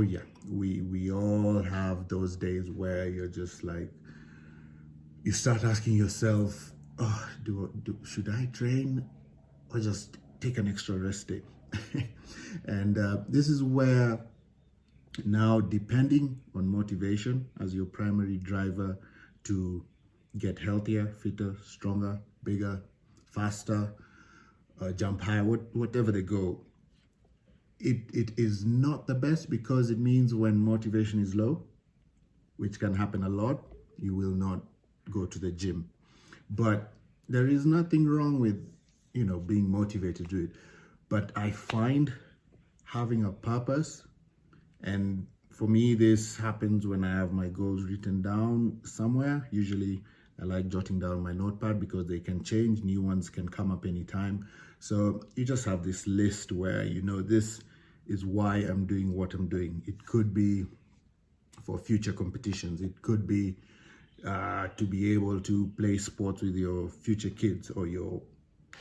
yeah, we all have those days where you're just like, you start asking yourself, oh, should I train or just take an extra rest day? And this is where now, depending on motivation as your primary driver to get healthier, fitter, stronger, bigger, faster, jump higher, whatever they go, it is not the best, because it means when motivation is low, which can happen a lot, you will not go to the gym. But there is nothing wrong with, being motivated to do it. But I find having a purpose, and for me, this happens when I have my goals written down somewhere. Usually, I like jotting down my notepad because they can change. New ones can come up anytime. So you just have this list where, this is why I'm doing what I'm doing. It could be for future competitions. It could be to be able to play sports with your future kids, or your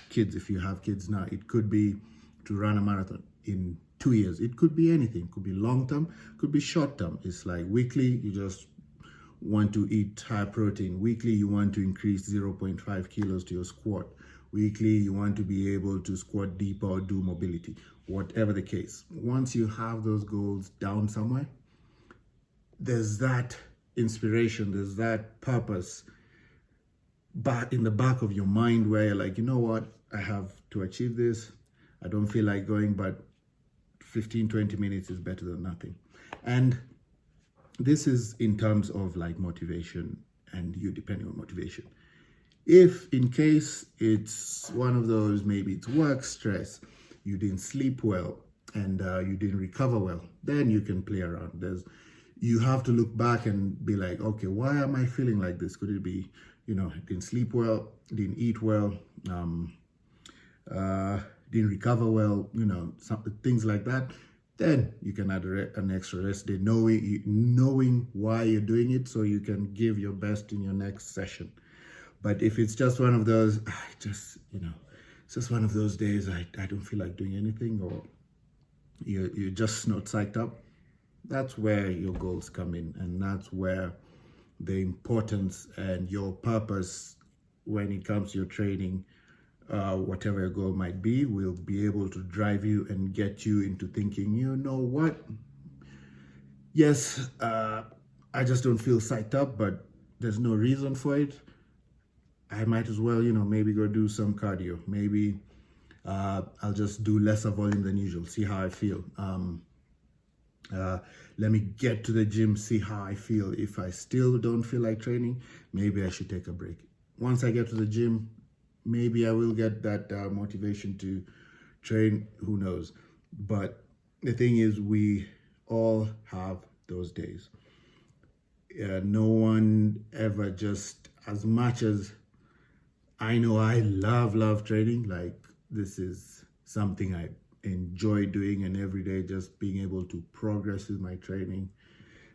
kids if you have kids now. It could be to run a marathon in 2 years. It could be anything. It could be long term, could be short term. It's like weekly, you just want to eat high protein. Weekly, you want to increase 0.5 kilos to your squat. Weekly, you want to be able to squat deeper or do mobility. Whatever the case, once you have those goals down somewhere, there's that inspiration, there's that purpose back in the back of your mind where you're like, you know what, I have to achieve this. I don't feel like going, but 15-20 minutes is better than nothing. And this is in terms of like motivation, and you depending on motivation. If in case it's one of those, maybe it's work stress, you didn't sleep well, and you didn't recover well, then you can play around. You have to look back and be like, okay, why am I feeling like this? Could it be, didn't sleep well, didn't eat well, didn't recover well, things like that. Then you can add an extra rest day, knowing why you're doing it, so you can give your best in your next session. But if it's just one of those, it's just one of those days, I don't feel like doing anything, or you're just not psyched up, that's where your goals come in. And that's where the importance and your purpose when it comes to your training, whatever your goal might be, will be able to drive you and get you into thinking, you know what? Yes, I just don't feel psyched up, but there's no reason for it. I might as well, maybe go do some cardio. Maybe I'll just do lesser volume than usual, see how I feel. Let me get to the gym, see how I feel. If I still don't feel like training, maybe I should take a break. Once I get to the gym, maybe I will get that motivation to train, who knows. But the thing is, we all have those days. No one ever, just as much as I know I love training, like this is something I enjoy doing, and every day just being able to progress with my training,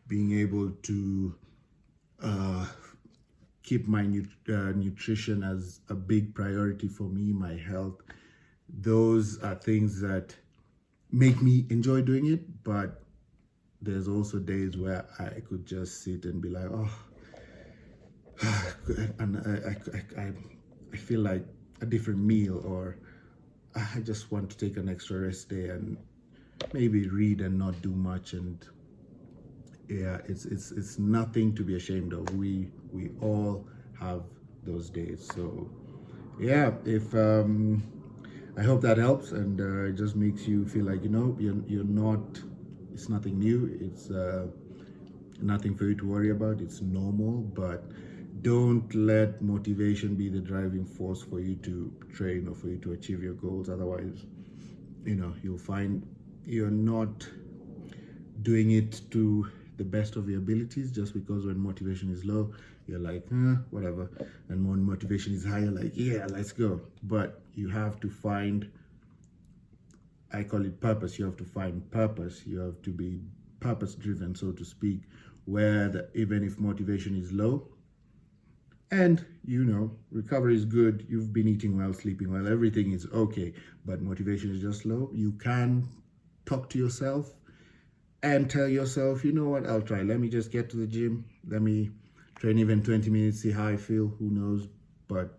being able to keep my nutrition as a big priority for me, my health. Those are things that make me enjoy doing it. But there's also days where I could just sit and be like, oh, and I feel like a different meal, or I just want to take an extra rest day and maybe read and not do much. And yeah, it's nothing to be ashamed of. We all have those days. So yeah, if I hope that helps, and it just makes you feel like, you're not, it's nothing new, it's nothing for you to worry about, it's normal. But don't let motivation be the driving force for you to train or for you to achieve your goals. Otherwise, you'll find you're not doing it to the best of your abilities, just because when motivation is low, you're like, whatever. And when motivation is high, you're like, yeah, let's go. But you have to find, I call it purpose. You have to find purpose. You have to be purpose driven, so to speak, where even if motivation is low, and recovery is good, you've been eating well, sleeping well, everything is okay, but motivation is just low, you can talk to yourself and tell yourself, you know what, I'll try. Let me just get to the gym. Let me train even 20 minutes, see how I feel. Who knows? But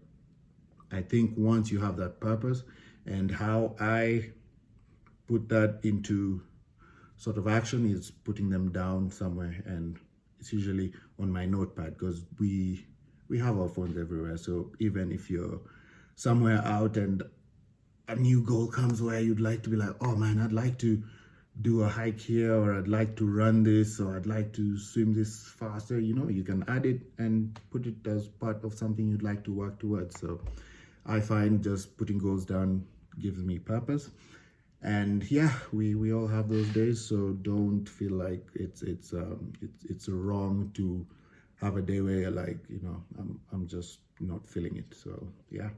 I think once you have that purpose, and how I put that into sort of action is putting them down somewhere, and it's usually on my notepad, because we have our phones everywhere. So even if you're somewhere out and a new goal comes where you'd like to be like, oh man, I'd like to do a hike here, or I'd like to run this, or I'd like to swim this faster, you can add it and put it as part of something you'd like to work towards. So I find just putting goals down gives me purpose. And yeah, we all have those days, so don't feel like it's wrong to have a day where you're like, I'm just not feeling it. So yeah.